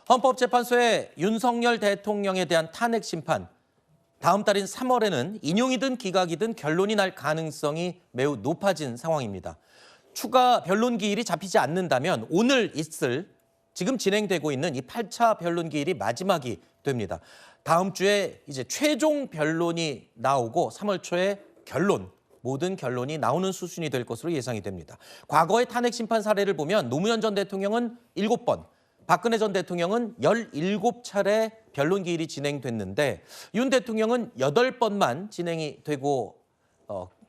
헌법재판소의 윤석열 대통령에 대한 탄핵 심판, 다음 달인 3월에는 인용이든 기각이든 결론이 날 가능성이 매우 높아진 상황입니다. 추가 변론 기일이 잡히지 않는다면 오늘 있을 지금 진행되고 있는 이 8차 변론 기일이 마지막이 됩니다. 다음 주에 이제 최종 변론이 나오고 3월 초에 모든 결론이 나오는 수순이 될 것으로 예상이 됩니다. 과거의 탄핵 심판 사례를 보면 노무현 전 대통령은 7번, 박근혜 전 대통령은 17차례 변론 기일이 진행됐는데 윤 대통령은 8번만 진행이 되고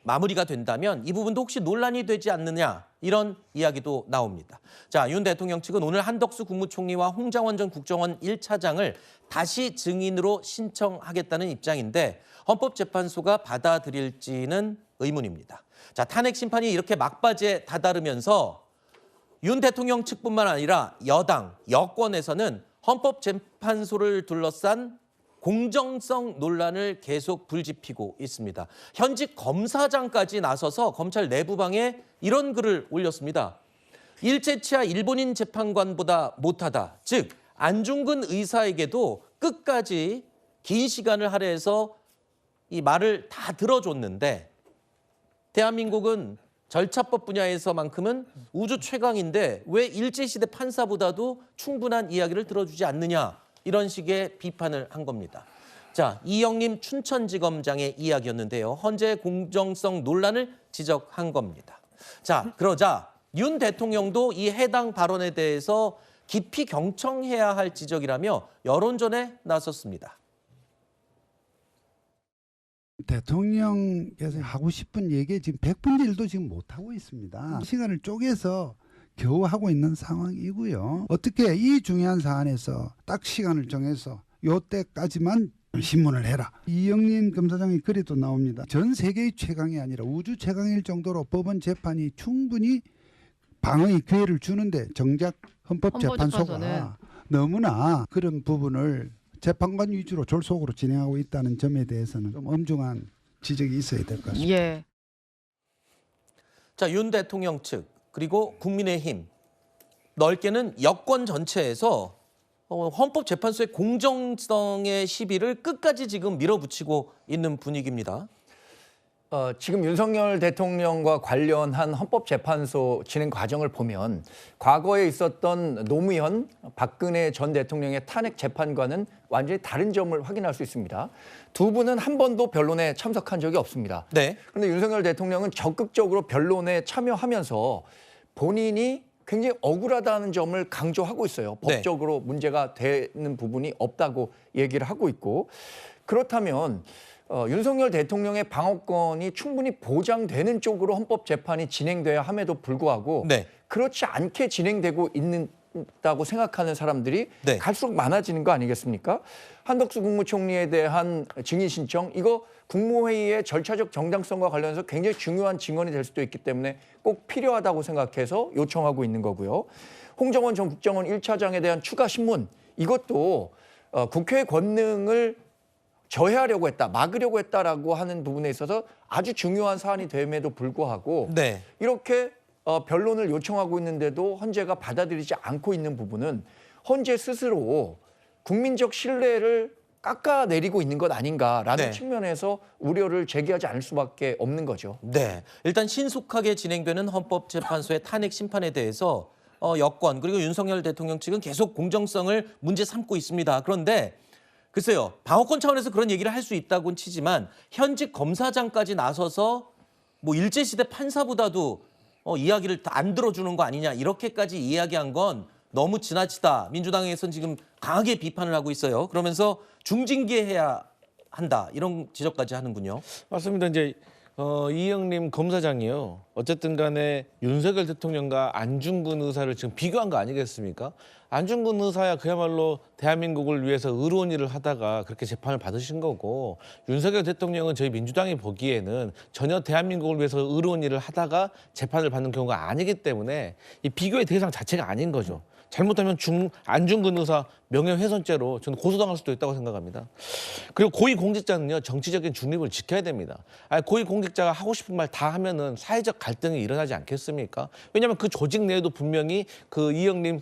마무리가 된다면 이 부분도 혹시 논란이 되지 않느냐 이런 이야기도 나옵니다. 자, 윤 대통령 측은 오늘 한덕수 국무총리와 홍장원 전 국정원 1차장을 다시 증인으로 신청하겠다는 입장인데 헌법재판소가 받아들일지는 의문입니다. 자, 탄핵 심판이 이렇게 막바지에 다다르면서 윤 대통령 측뿐만 아니라 여당, 여권에서는 헌법재판소를 둘러싼 공정성 논란을 계속 불지피고 있습니다. 현직 검사장까지 나서서 검찰 내부방에 이런 글을 올렸습니다. 일제치하 일본인 재판관보다 못하다. 즉 안중근 의사에게도 끝까지 긴 시간을 할애해서 이 말을 다 들어줬는데 대한민국은 절차법 분야에서만큼은 우주 최강인데 왜 일제시대 판사보다도 충분한 이야기를 들어주지 않느냐 이런 식의 비판을 한 겁니다. 자, 이영림 춘천지검장의 이야기였는데요. 헌재 공정성 논란을 지적한 겁니다. 자, 그러자 윤 대통령도 이 해당 발언에 대해서 깊이 경청해야 할 지적이라며 여론전에 나섰습니다. 대통령께서 하고 싶은 얘기 지금 100분의 1도 지금 못하고 있습니다. 시간을 쪼개서 겨우 하고 있는 상황이고요. 어떻게 이 중요한 사안에서 딱 시간을 정해서 요때까지만 신문을 해라. 이영림 검사장의 글에도 나옵니다. 전 세계의 최강이 아니라 우주 최강일 정도로 법원 재판이 충분히 방어의 기회를 주는데 정작 헌법재판소가 너무나 그런 부분을 재판관 위주로 졸속으로 진행하고 있다는 점에 대해서는 좀 엄중한 지적이 있어야 될 것 같습니다. 예. 자, 윤 대통령 측 그리고 국민의힘 넓게는 여권 전체에서 헌법재판소의 공정성의 시비를 끝까지 지금 밀어붙이고 있는 분위기입니다. 지금 윤석열 대통령과 관련한 헌법재판소 진행 과정을 보면 과거에 있었던 노무현, 박근혜 전 대통령의 탄핵 재판과는 완전히 다른 점을 확인할 수 있습니다. 두 분은 한 번도 변론에 참석한 적이 없습니다. 네. 그런데 윤석열 대통령은 적극적으로 변론에 참여하면서 본인이 굉장히 억울하다는 점을 강조하고 있어요. 네. 법적으로 문제가 되는 부분이 없다고 얘기를 하고 있고 그렇다면 윤석열 대통령의 방어권이 충분히 보장되는 쪽으로 헌법재판이 진행돼야 함에도 불구하고 네. 그렇지 않게 진행되고 있다고 생각하는 사람들이 네. 갈수록 많아지는 거 아니겠습니까? 한덕수 국무총리에 대한 증인 신청 이거 국무회의의 절차적 정당성과 관련해서 굉장히 중요한 증언이 될 수도 있기 때문에 꼭 필요하다고 생각해서 요청하고 있는 거고요. 홍정원 전 국정원 1차장에 대한 추가 신문 이것도 국회의 권능을 저해하려고 했다, 막으려고 했다라고 하는 부분에 있어서 아주 중요한 사안이 됨에도 불구하고 네. 이렇게 변론을 요청하고 있는데도 헌재가 받아들이지 않고 있는 부분은 헌재 스스로 국민적 신뢰를 깎아내리고 있는 것 아닌가라는 네. 측면에서 우려를 제기하지 않을 수밖에 없는 거죠. 네, 일단 신속하게 진행되는 헌법재판소의 탄핵 심판에 대해서 여권 그리고 윤석열 대통령 측은 계속 공정성을 문제 삼고 있습니다. 그런데 글쎄요, 방어권 차원에서 그런 얘기를 할 수 있다고는 치지만 현직 검사장까지 나서서 뭐 일제시대 판사보다도 이야기를 안 들어주는 거 아니냐 이렇게까지 이야기한 건 너무 지나치다. 민주당에서는 지금 강하게 비판을 하고 있어요. 그러면서 중징계해야 한다 이런 지적까지 하는군요. 맞습니다. 이제 이영림 검사장이요. 어쨌든 간에 윤석열 대통령과 안중근 의사를 지금 비교한 거 아니겠습니까? 안중근 의사야 그야말로 대한민국을 위해서 의로운 일을 하다가 그렇게 재판을 받으신 거고 윤석열 대통령은 저희 민주당이 보기에는 전혀 대한민국을 위해서 의로운 일을 하다가 재판을 받는 경우가 아니기 때문에 이 비교의 대상 자체가 아닌 거죠. 잘못하면 안중근 의사 명예훼손죄로 저는 고소당할 수도 있다고 생각합니다. 그리고 고위공직자는요 정치적인 중립을 지켜야 됩니다. 고위공직자가 하고 싶은 말 다 하면은 사회적 갈등이 일어나지 않겠습니까? 왜냐하면 그 조직 내에도 분명히 그 이영림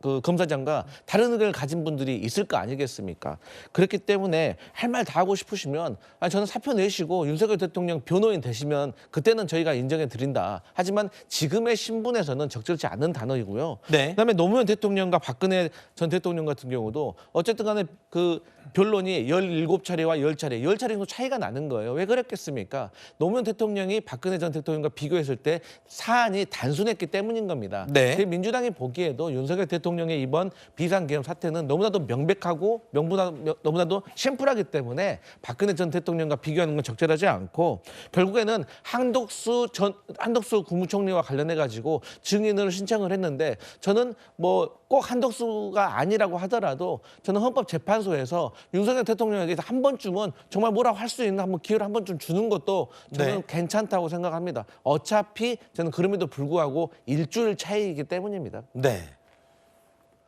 그 검사장과 다른 의견을 가진 분들이 있을 거 아니겠습니까? 그렇기 때문에 할 말 다 하고 싶으시면 저는 사표 내시고 윤석열 대통령 변호인 되시면 그때는 저희가 인정해 드린다. 하지만 지금의 신분에서는 적절치 않은 단어이고요. 네. 그다음에 노무현 대통령과 박근혜 전 대통령 같은 경우도 어쨌든 간에 그 변론이 17차례와 10차례, 10차례 정도 차이가 나는 거예요. 왜 그랬겠습니까? 노무현 대통령이 박근혜 전 대통령과 비교했을 때 사안이 단순했기 때문인 겁니다. 네. 민주당이 보기에도 윤석열 대통령의 이번 비상계엄 사태는 너무나도 명백하고 너무나도 심플하기 때문에 박근혜 전 대통령과 비교하는 건 적절하지 않고 결국에는 한덕수 국무총리와 관련해 가지고 증인을 신청을 했는데 저는 뭐 꼭 한덕수가 아니라고 하더라도 저는 헌법재판소에서 윤석열 대통령에게 한 번쯤은 정말 뭐라고 할 수 있는 한번 기회를 한 번쯤 주는 것도 저는 네. 괜찮다고 생각합니다. 어차피 저는 그럼에도 불구하고 일주일 차이이기 때문입니다. 네.